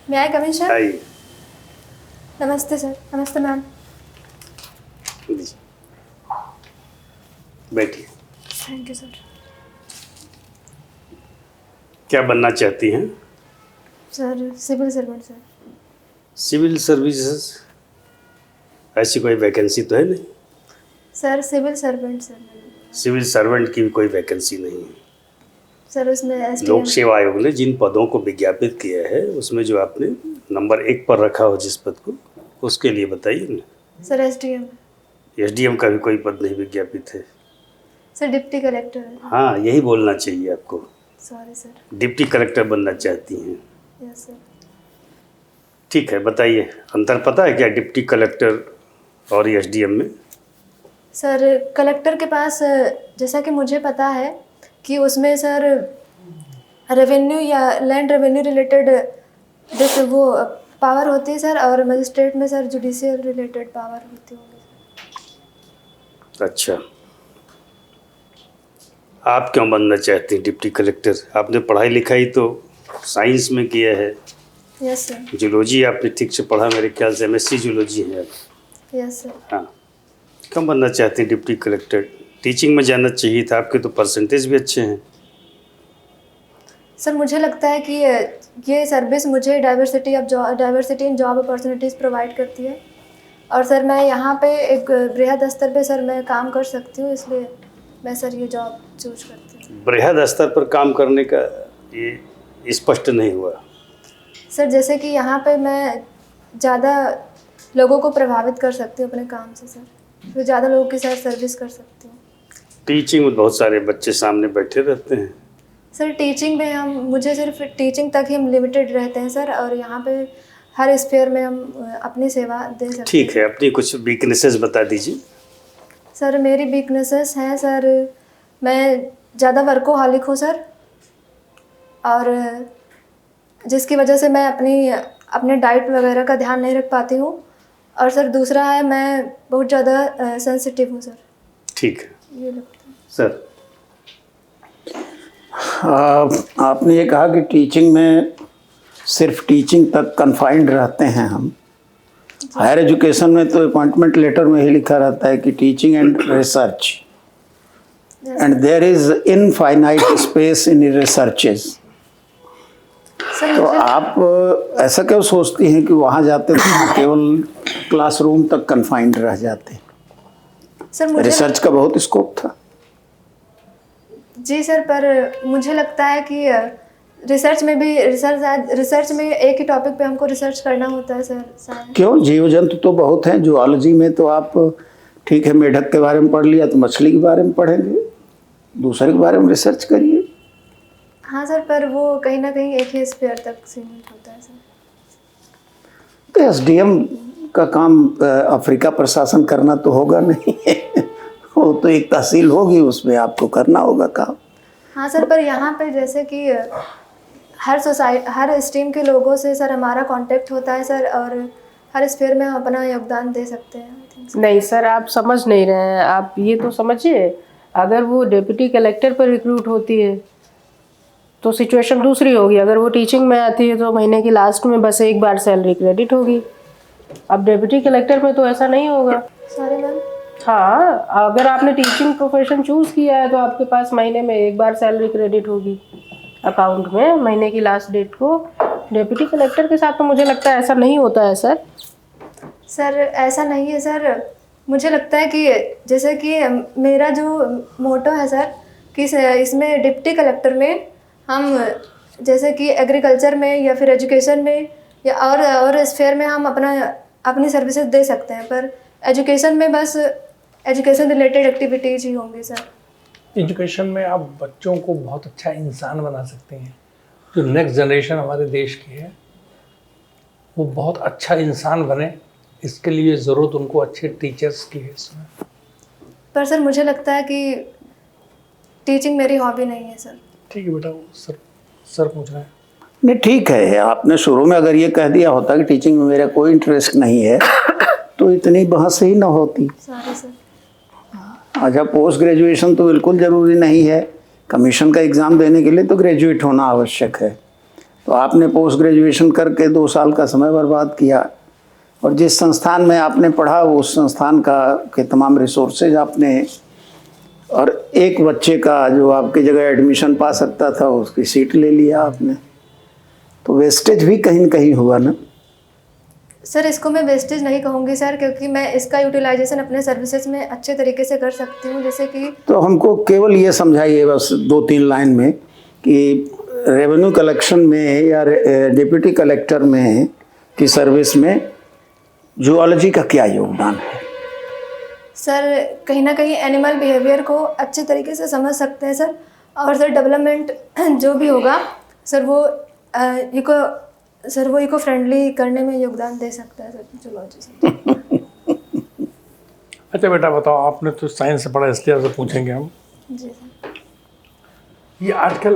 May I come in, sir? आइए। नमस्ते sir. नमस्ते मैम। लीजिए, बैठिए। Thank you sir. क्या बनना चाहती हैं? Sir civil servant sir. Civil services, ऐसी कोई वैकेंसी तो है नहीं? Sir civil servant sir. Civil servant की भी कोई वैकेंसी नहीं है। सर उसमें लोक STM। सेवा आयोग ने जिन पदों को विज्ञापित किया है उसमें जो आपने नंबर 1 पर रखा हो जिस पद को, उसके लिए बताइए ना। Sir STM। SDM का भी कोई पद नहीं विज्ञापित है। सर डिप्टी कलेक्टर है। हाँ, यही बोलना चाहिए आपको। Sorry sir. डिप्टी कलेक्टर बनना चाहती हैं? Yes sir. ठीक है, बताइए, अंतर पता है क्या डिप्टी कलेक्टर और SDM में? सर कलेक्टर के पास जैसा कि मुझे पता है कि उसमें सर रेवेन्यू या लैंड रेवेन्यू रिलेटेड जैसे वो पावर होती है सर, और मजिस्ट्रेट में सर जुडिशियल रिलेटेड पावर होती होगी सर। अच्छा, आप क्यों बनना चाहते हैं डिप्टी कलेक्टर? आपने पढ़ाई लिखाई तो साइंस में किया है। Yes sir. जूलॉजी आपने ठीक से पढ़ा, मेरे ख्याल से MSc जूलॉजी है आप। Yes sir. हाँ, क्यों बनना चाहते हैं डिप्टी कलेक्टर? टीचिंग में जाना चाहिए था, आपके तो परसेंटेज भी अच्छे हैं। सर मुझे लगता है कि ये सर्विस मुझे diversity in job opportunities provide करती है, और सर मैं यहाँ पे एक बृहद स्तर पे सर मैं काम कर सकती हूँ, इसलिए मैं सर ये जॉब चूज करती हूँ। बृहद स्तर पर काम करने का ये स्पष्ट नहीं हुआ। सर जैसे कि यहाँ पे मैं ज़्यादा लोगों को प्रभावित कर सकती हूँ अपने काम से सर, तो ज़्यादा लोगों के साथ सर्विस कर सकती हूँ। टीचिंग में बहुत सारे बच्चे सामने बैठे रहते हैं। सर टीचिंग में मुझे सिर्फ टीचिंग तक ही हम लिमिटेड रहते हैं सर, और यहाँ पे हर स्फीयर में हम अपनी सेवा दे सकते हैं। ठीक है, अपनी कुछ वीकनेसेस बता दीजिए। सर मेरी वीकनेसेस हैं सर, मैं ज़्यादा वर्कोहॉलिक हूँ सर, और जिसकी वजह से मैं अपने डाइट वगैरह का ध्यान नहीं रख पाती हूँ, और सर दूसरा है मैं बहुत ज़्यादा सेंसिटिव हूँ सर। ठीक है ये लगता है सर। आपने ये कहा कि टीचिंग में सिर्फ टीचिंग तक कन्फाइंड रहते हैं हम। हायर एजुकेशन में तो अपॉइंटमेंट लेटर में ही लिखा रहता है कि teaching and research, and there is infinite space in researches. Sir. तो आप ऐसा क्यों सोचती हैं कि वहाँ जाते तो केवल क्लासरूम तक कन्फाइंड रह जाते? सर रिसर्च का बहुत स्कोप था। जी सर, पर मुझे लगता है कि रिसर्च में एक ही टॉपिक पे हमको रिसर्च करना होता है सर। क्यों, जीव जंतु तो बहुत हैं। जूलॉजी में तो आप ठीक है, मेढक के बारे में पढ़ लिया तो मछली के बारे में पढ़ेंगे, दूसरे के बारे में रिसर्च करिए। हाँ सर, पर वो कहीं ना कहीं एक ही स्फीयर तक सीमित होता है सर। तो SDM का काम अफ्रीका प्रशासन करना तो होगा नहीं वो तो एक तहसील होगी, उसमें आपको करना होगा काम। हाँ सर, पर यहाँ पे जैसे कि हर स्ट्रीम के लोगों से सर हमारा कांटेक्ट होता है सर, और हर स्फीयर में हम अपना योगदान दे सकते हैं। नहीं सर, आप समझ नहीं रहे हैं। आप ये तो समझिए, अगर वो डिप्टी कलेक्टर पर रिक्रूट होती है तो सिचुएशन दूसरी होगी। अगर वो टीचिंग में आती है तो महीने की लास्ट में बस एक बार सैलरी क्रेडिट होगी। अब डिप्टी कलेक्टर में तो ऐसा नहीं होगा। Sorry ma'am. हाँ, अगर आपने टीचिंग प्रोफेशन चूज़ किया है तो आपके पास महीने में एक बार सैलरी क्रेडिट होगी अकाउंट में महीने की लास्ट डेट को। डिप्टी कलेक्टर के साथ तो मुझे लगता है ऐसा नहीं होता है सर। सर ऐसा नहीं है सर, मुझे लगता है कि जैसे कि मेरा जो मोटो है सर कि इसमें डिप्टी कलेक्टर में हम जैसे कि एग्रीकल्चर में या फिर एजुकेशन में या और स्फीयर में हम अपनी सर्विसेज दे सकते हैं, पर एजुकेशन में बस एजुकेशन रिलेटेड एक्टिविटीज़ ही होंगी सर। एजुकेशन में आप बच्चों को बहुत अच्छा इंसान बना सकते हैं। जो नेक्स्ट जनरेशन हमारे देश की है वो बहुत अच्छा इंसान बने, इसके लिए ज़रूरत उनको अच्छे टीचर्स की है इसमें। पर सर मुझे लगता है कि टीचिंग मेरी हॉबी नहीं है सर। ठीक है बेटा, सर पूछ रहे हैं। नहीं ठीक है, आपने शुरू में अगर ये कह दिया होता कि टीचिंग में मेरा कोई इंटरेस्ट नहीं है तो इतनी बहस ही ना होती। Sorry sir. अच्छा, पोस्ट ग्रेजुएशन तो बिल्कुल ज़रूरी नहीं है। कमीशन का एग्ज़ाम देने के लिए तो ग्रेजुएट होना आवश्यक है। तो आपने पोस्ट ग्रेजुएशन करके 2 साल का समय बर्बाद किया, और जिस संस्थान में आपने पढ़ा उस संस्थान के तमाम रिसोर्सेज आपने, और एक बच्चे का जो आपकी जगह एडमिशन पा सकता था उसकी सीट ले लिया आपने, तो वेस्टेज भी कहीं न कहीं हुआ ना। सर इसको मैं वेस्टेज नहीं कहूँगी सर, क्योंकि मैं इसका यूटिलाइजेशन अपने सर्विसेज में अच्छे तरीके से कर सकती हूँ। जैसे कि तो हमको केवल ये समझाइए बस 2-3 लाइन में कि रेवेन्यू कलेक्शन में या डिप्टी कलेक्टर में की सर्विस में जूलॉजी का क्या योगदान है? सर कहीं ना कहीं एनिमल बिहेवियर को अच्छे तरीके से समझ सकते हैं सर, और सर डेवलपमेंट जो भी होगा सर वो इको फ्रेंडली करने में योगदान दे सकता है सर जूलॉजी से। अच्छा बेटा बताओ, आपने तो साइंस से पढ़ा इसलिए आपसे पूछेंगे हम। जी सर। ये आजकल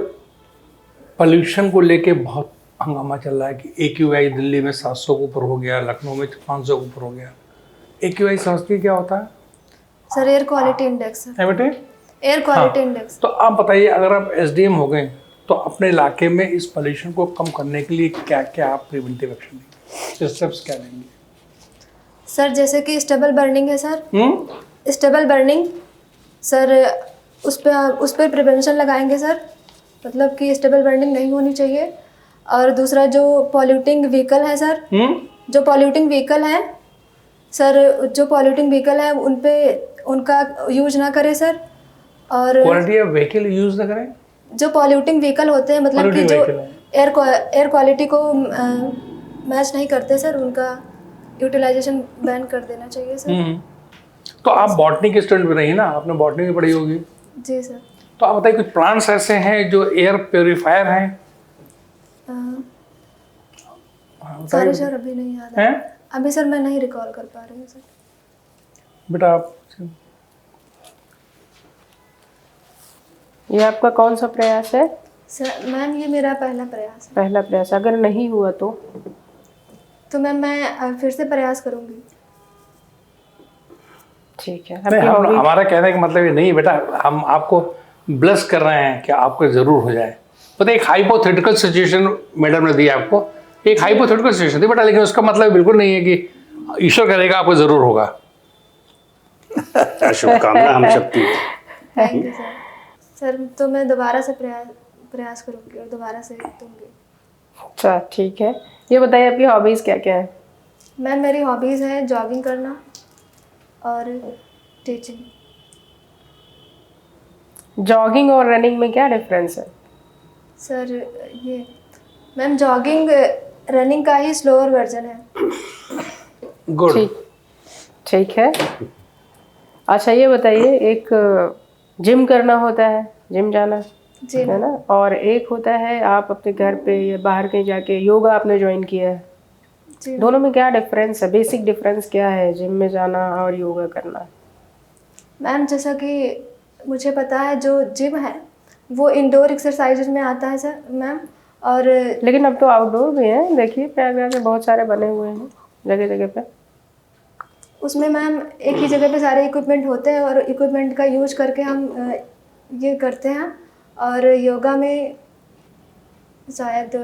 पोल्यूशन को लेके बहुत हंगामा चल रहा है कि AQI दिल्ली में 700 के ऊपर हो गया, लखनऊ में 500 के ऊपर हो गया। AQI समझती क्या होता है? सर एयर क्वालिटी इंडेक्स है बेटे? Air quality index. तो आप बताइए, अगर आप SDM हो गए तो अपने इलाके में इस पोल्यूशन को कम करने के लिए क्या क्या आप प्रिवेंटिव एक्शन लेंगे, स्टेप्स क्या लेंगे? सर जैसे कि स्टेबल बर्निंग है सर, स्टेबल बर्निंग सर, उस पर प्रिवेंशन लगाएंगे सर, मतलब कि स्टेबल बर्निंग नहीं होनी चाहिए। और दूसरा जो पॉल्यूटिंग व्हीकल है सर, जो पॉल्यूटिंग व्हीकल है सर, जो पॉल्यूटिंग व्हीकल है उन पे उनका यूज ना करें सर। और क्वालिटी ऑफ व्हीकल यूज ना करें, जो पॉल्यूटिंग व्हीकल होते हैं मतलब कि जो एयर क्वालिटी को मैच नहीं करते सर, उनका यूटिलाइजेशन बैन कर देना चाहिए सर। तो आप बॉटनी के स्टूडेंट भी रही ना, आपने बॉटनी भी पढ़ी होगी। जी सर। तो आप बताइए कुछ प्लांट्स ऐसे हैं जो एयर प्योरीफायर हैं? सारे सर अभी नहीं याद है अभी सर, मैं नहीं रिकॉल कर पा रही हूँ सर। बेटा आप, ये आपका कौन सा प्रयास है? सर मैम ये मेरा पहला प्रयास है। पहला प्रयास, अगर नहीं हुआ तो मैम मैं फिर से प्रयास करूँगी। ठीक है। नहीं, हमारा कहने का मतलब ये नहीं बेटा, हम आपको ब्लेस कर रहे हैं कि आपको ज़रूर हो जाए। पता एक हाइपोथेटिकल सिचुएशन मैडम ने दी आपको, एक हाइपोथेटिकल सिचुएशन थी बेटा, लेकिन उसका मतलब बिल्कुल नहीं है कि ईश्वर करेगा आपको ज़रूर होगा। शुभकामना हम सबकी। Thank you sir. सर तो मैं दोबारा से प्रयास करूँगी और दोबारा से दूँगी। अच्छा ठीक है, ये बताइए आपकी हॉबीज़ क्या क्या है? मैम मेरी हॉबीज़ है जॉगिंग करना और टीचिंग। जॉगिंग और रनिंग में क्या डिफरेंस है? सर ये मैम जॉगिंग रनिंग का ही स्लोअर वर्जन है। गुड, ठीक है। अच्छा ये बताइए, एक जिम करना होता है, जिम जाना जी है ना, और एक होता है आप अपने घर पे या बाहर कहीं जाके योगा आपने ज्वाइन किया है, जी। दोनों में क्या डिफरेंस है? बेसिक डिफरेंस क्या है जिम में जाना और योगा करना? मैम जैसा कि मुझे पता है जो जिम है वो इंडोर एक्सरसाइजेज में आता है सर मैम, और लेकिन अब तो आउटडोर भी हैं, देखिए प्रयागराज में बहुत सारे बने हुए हैं जगह जगह पे। उसमें मैम एक ही जगह पे सारे इक्विपमेंट होते हैं और इक्विपमेंट का यूज करके हम ये करते हैं। और योगा में शायद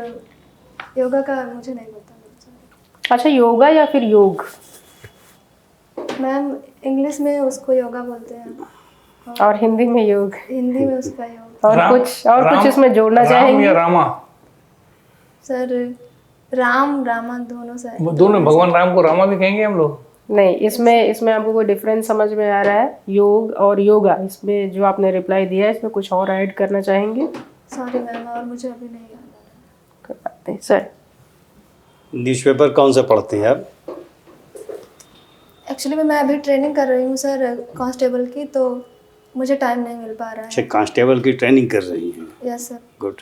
योगा का मुझे नहीं पता। अच्छा योगा या फिर योग? मैम इंग्लिश में उसको योगा बोलते हैं और हिंदी में योग? हिंदी में उसका योग। और कुछ इसमें जोड़ना चाहेंगे? या रामा? सर रामा दोनों से। दोनों, भगवान राम को रामा भी कहेंगे हम लोग? नहीं, इसमें आपको कोई डिफरेंस समझ में आ रहा है? योग और योगा, इसमें जो आपने रिप्लाई दिया है इसमें कुछ और ऐड करना चाहेंगे? सॉरी मैम, और मुझे अभी नहीं याद आ करते हैं सर। न्यूज़पेपर कौन सा पढ़ते हैं आप? एक्चुअली मैं अभी ट्रेनिंग कर रही हूँ सर कांस्टेबल की, तो मुझे टाइम नहीं मिल पा रहा अच्छा, है। कांस्टेबल की ट्रेनिंग कर रही हैं? Yes sir. गुड।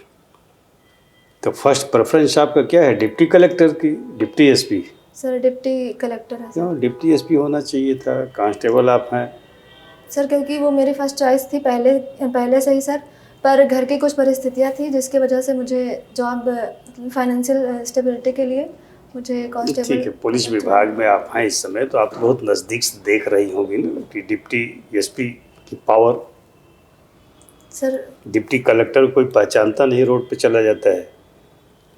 तो फर्स्ट प्रेफरेंस आपका क्या है, डिप्टी कलेक्टर की deputy SP? Sir deputy collector है सर। क्यों डिप्टी एसपी होना चाहिए था, कांस्टेबल आप हैं? सर क्योंकि वो मेरी फर्स्ट चॉइस थी पहले से ही सर, पर घर की कुछ परिस्थितियाँ थी जिसकी वजह से मुझे जॉब फाइनेंशियल स्टेबिलिटी के लिए मुझे कांस्टेबल। ठीक है, पुलिस विभाग में आप हैं इस समय, तो आप बहुत नज़दीक से देख रही होंगी ना कि डिप्टी एसपी की पावर। सर डिप्टी कलेक्टर कोई पहचानता नहीं, रोड पे चला जाता है।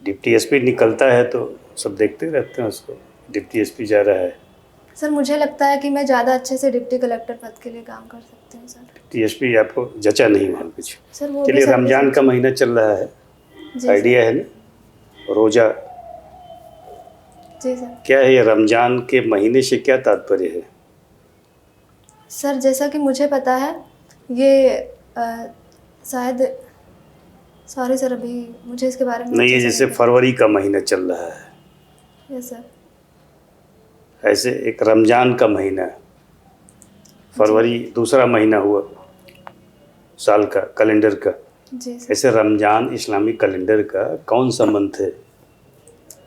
डिप्टी एसपी निकलता है तो सब देखते रहते हैं उसको, डिप्टी एसपी जा रहा है। सर मुझे लगता है कि मैं ज़्यादा अच्छे से डिप्टी कलेक्टर पद के लिए काम कर सकती हूँ सर। डिप्टी एसपी आपको जचा नहीं वहाँ कुछ। सर वो चलिए, भी सर रमज़ान का महीना चल रहा है, जी आइडिया है ना, रोज़ा जी सर। क्या है, ये रमज़ान के महीने से क्या तात्पर्य है? सर जैसा कि मुझे पता है ये शायद, सॉरी सर अभी मुझे इसके बारे में नहीं, ये अच्छे से जैसे नहीं फरवरी का महीना चल रहा है, पता। Yes sir. ऐसे एक रमज़ान का महीना, फरवरी दूसरा महीना हुआ साल का, कैलेंडर का। जी सर। ऐसे रमज़ान इस्लामिक कैलेंडर का कौन सा मंथ है?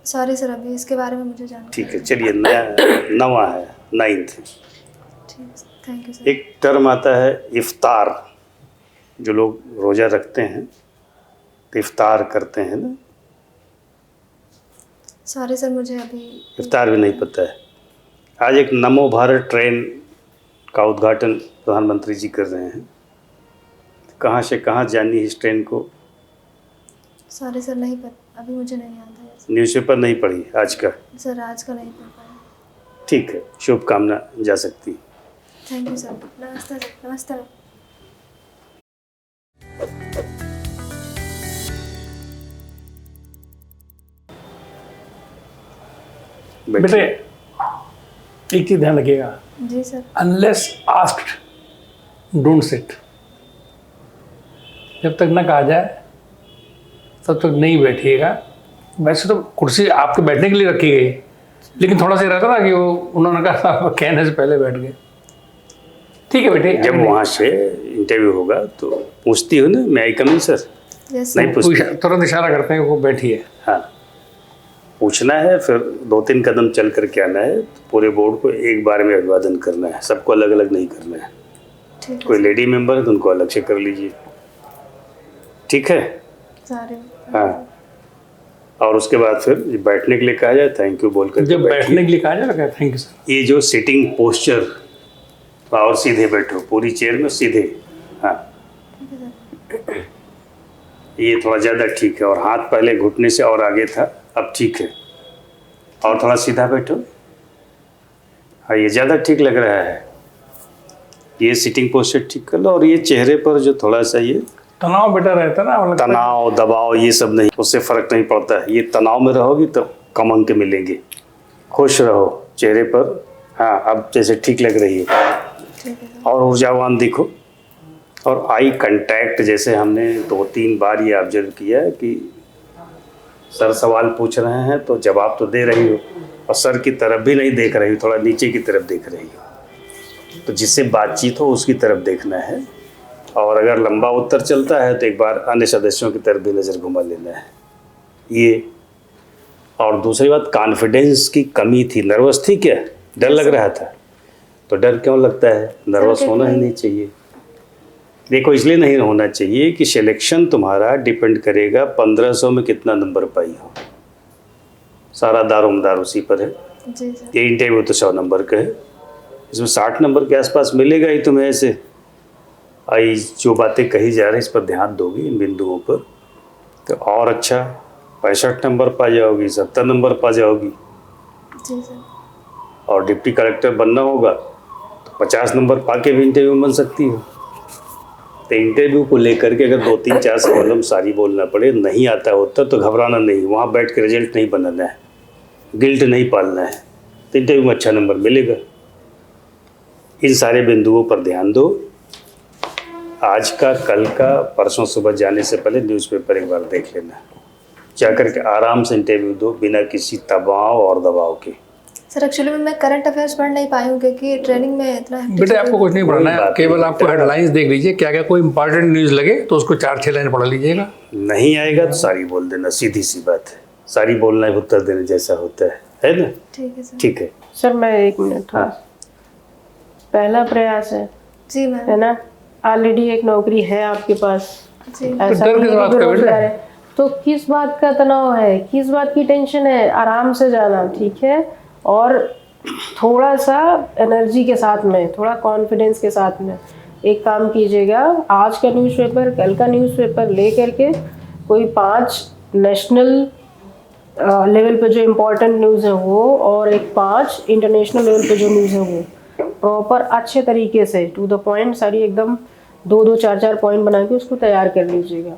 सॉरी सर अभी इसके बारे में मुझे जानना। ठीक है, चलिए, नया नवा है, 9th। ठीक है, थैंक यू सर। एक टर्म आता है इफ्तार, जो लोग रोज़ा रखते हैं तो इफ्तार करते हैं ना, सॉरी सर मुझे अभी इफ्तार भी नहीं पता है। आज एक नमो भारत ट्रेन का उद्घाटन प्रधानमंत्री जी कर रहे हैं, कहाँ से कहाँ जानी है इस ट्रेन को? सॉरी सर नहीं पता, अभी मुझे नहीं याद है सर। न्यूज़पेपर नहीं पढ़ी आज का? सर आज का नहीं पढ़ पाया। ठीक है, शुभकामना जा सकती है। Thank you sir. नमस्ते सर। नमस्ते। बेटे एक चीज ध्यान रखिएगा, जी sir. Unless asked don't sit. जब तक ना कहा जाए तब तक नहीं बैठिएगा। वैसे तो कुर्सी आपके बैठने के लिए रखी गई, लेकिन थोड़ा सा रहता ना कि वो उन्होंने कहा कहने से पहले बैठ गए। ठीक है बेटे, जब वहाँ से इंटरव्यू होगा तो पूछती हो ना, मैं आई कम इन सर? यस नहीं सर। पूछती? तुरंत इशारा करते हैं वो बैठिए। हाँ, पूछना है, फिर 2-3 कदम चल करके आना है, तो पूरे बोर्ड को एक बार में अभिवादन करना है, सबको अलग अलग नहीं करना है। ठीक है कोई लेडी मेंबर है तो उनको अलग से कर लीजिए, ठीक है? सॉरी। हाँ, और उसके बाद फिर बैठने के लिए कहा जाए, थैंक यू बोल कर जब बैठने के लिए कहा जाए थैंक यू सर। ये जो सिटिंग पोस्चर, और सीधे बैठो पूरी चेयर में सीधे। हाँ, ये थोड़ा ज़्यादा ठीक है, और हाथ पहले घुटने से और आगे था, अब ठीक है, और थोड़ा सीधा बैठो। हाँ, ये ज़्यादा ठीक लग रहा है, ये सिटिंग पोस्चर ठीक कर लो। और ये चेहरे पर जो थोड़ा सा ये तनाव बेटा रहता है ना, मतलब तनाव दबाव ये सब नहीं, उससे फ़र्क नहीं पड़ता है। ये तनाव में रहोगी तो कम अंक मिलेंगे। खुश रहो चेहरे पर। हाँ, अब जैसे ठीक लग रही है, ठीक है सर। और ऊर्जावान दिखो। और आई कांटेक्ट, जैसे हमने 2-3 बार ये ऑब्जर्व किया है कि सर सवाल पूछ रहे हैं तो जवाब तो दे रही हो, और सर की तरफ भी नहीं देख रही हो, थोड़ा नीचे की तरफ देख रही हो। तो जिससे बातचीत हो उसकी तरफ देखना है, और अगर लंबा उत्तर चलता है तो एक बार अन्य सदस्यों की तरफ भी नज़र घुमा लेना है ये। और दूसरी बात, कॉन्फिडेंस की कमी थी, नर्वस थी क्या? डर लग रहा था? तो डर क्यों लगता है? नर्वस होना ही नहीं चाहिए। देखो, इसलिए नहीं होना चाहिए कि सिलेक्शन तुम्हारा डिपेंड करेगा 1500 में कितना नंबर पाई हो, सारा दारोमदार उसी पर है। जी सर। ये इंटरव्यू तो 100 नंबर का है, इसमें 60 नंबर के आसपास मिलेगा ही तुम्हें। ऐसे आई जो बातें कही जा रही, इस पर ध्यान दोगी, इन बिंदुओं पर, तो और अच्छा 65 नंबर पा जाओगी, 70 नंबर पा जाओगी। जी सर। और डिप्टी कलेक्टर बनना होगा तो 50 नंबर पा के भी इंटरव्यू में बन सकती हो। तो इंटरव्यू को लेकर के अगर 2-3-4 प्रॉब्लम सारी बोलना पड़े, नहीं आता होता तो घबराना नहीं, वहाँ बैठ के रिजल्ट नहीं बनाना है, गिल्ट नहीं पालना है, तो इंटरव्यू में अच्छा नंबर मिलेगा। इन सारे बिंदुओं पर ध्यान दो। आज का, कल का, परसों सुबह जाने से पहले न्यूज़पेपर एक बार देख लेना, जा करके आराम से इंटरव्यू दो, बिना किसी दबाव और दबाव के। सर एक्चुअली मैं करंट अफेयर्स पढ़ नहीं पाई हूँ क्योंकि ट्रेनिंग में इतना बेटे आपको कुछ नहीं पढ़ना है, बात केवल नहीं आपको बेटा। हेडलाइंस देख लीजिए, क्या क्या कोई इंपॉर्टेंट न्यूज़ लगे तो उसको 4-6 लाइन पढ़ लीजिएगा। नहीं आएगा तो सारी बोल देना, सीधी सी बात है, सारी बोलना ही उत्तर देने जैसा होता है ना? ठीक है सर। ठीक है। सर मैं 1 मिनट, हाँ। पहला प्रयास है जी मैम। है ना? ऑलरेडी एक नौकरी है आपके पास, जी। ऐसा डर नहीं किस है बात कि का बेरोजगार बेटा? है, तो किस बात का तनाव है, किस बात की टेंशन है? आराम से जाना, ठीक है? और थोड़ा सा एनर्जी के साथ में, थोड़ा कॉन्फिडेंस के साथ में एक काम कीजिएगा। आज का न्यूज़पेपर, कल का न्यूज़पेपर ले करके कोई 5 नेशनल लेवल पे जो इम्पोर्टेंट न्यूज़ है वो, और एक 5 इंटरनेशनल लेवल पे जो न्यूज़ है वो प्रॉपर अच्छे तरीके से टू द पॉइंट सारी एकदम 2-2 4-4 पॉइंट बना के उसको तैयार कर लीजिएगा,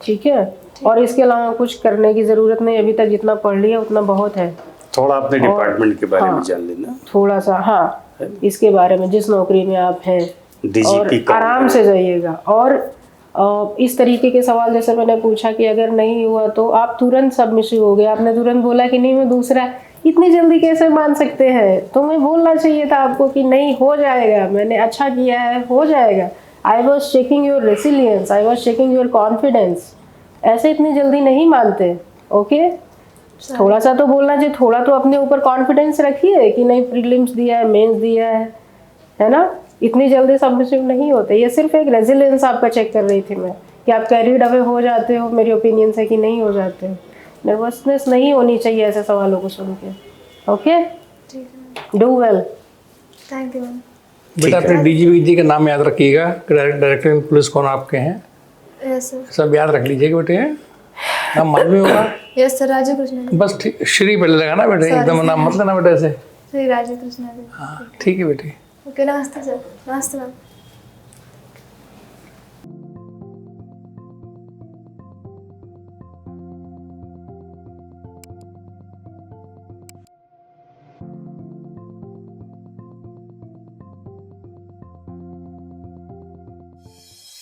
ठीक है। और इसके अलावा कुछ करने की ज़रूरत नहीं, अभी तक जितना पढ़ लिया उतना बहुत है। थोड़ा अपने डिपार्टमेंट के बारे में हाँ, जान लेना थोड़ा सा, हाँ, इसके बारे में जिस नौकरी में आप हैं, और डीजीपी का आराम से जाइएगा। और इस तरीके के सवाल जैसे मैंने पूछा कि अगर नहीं हुआ तो आप तुरंत सबमिसिव हो गए, आपने तुरंत बोला कि नहीं मैं दूसरा, इतनी जल्दी कैसे मान सकते हैं? तुम्हें बोलना चाहिए था आपको कि नहीं हो जाएगा, मैंने अच्छा किया है, हो जाएगा। I was checking your resilience, I was checking your confidence. ऐसे इतनी जल्दी नहीं मानते, ओके। थोड़ा सा तो बोलना चाहिए, थोड़ा तो अपने ऊपर कॉन्फिडेंस रखिए कि नहीं प्रीलिम्स दिया है, मेंस दिया है ना। इतनी जल्दी सबमिसिव नहीं होते। ये सिर्फ एक रेजिलियंस आपका चेक कर रही थी मैं कि आप कैरिड अवे हो जाते हो मेरी ओपिनियन से कि नहीं हो जाते। नर्वसनेस नहीं होनी चाहिए ऐसे सवालों को सुन के, okay. Do well. Thank you ma'am. बेटा अपने डीजीपी जी का नाम याद रखिएगा, डायरेक्टर इन पुलिस कौन आपके हैं, यस सर। सब याद रख लीजिएगा बेटे। नाम मालूम ही होगा। Yes sir, Raju Krishna. बस ठीक, श्री पहले लगाना बेटे, एकदम नाम मत लेना बेटे ऐसे। श्री राजू कृष्णा। हाँ ठीक है बेटे। ओके, नमस्ते सर। नमस्ते मैम।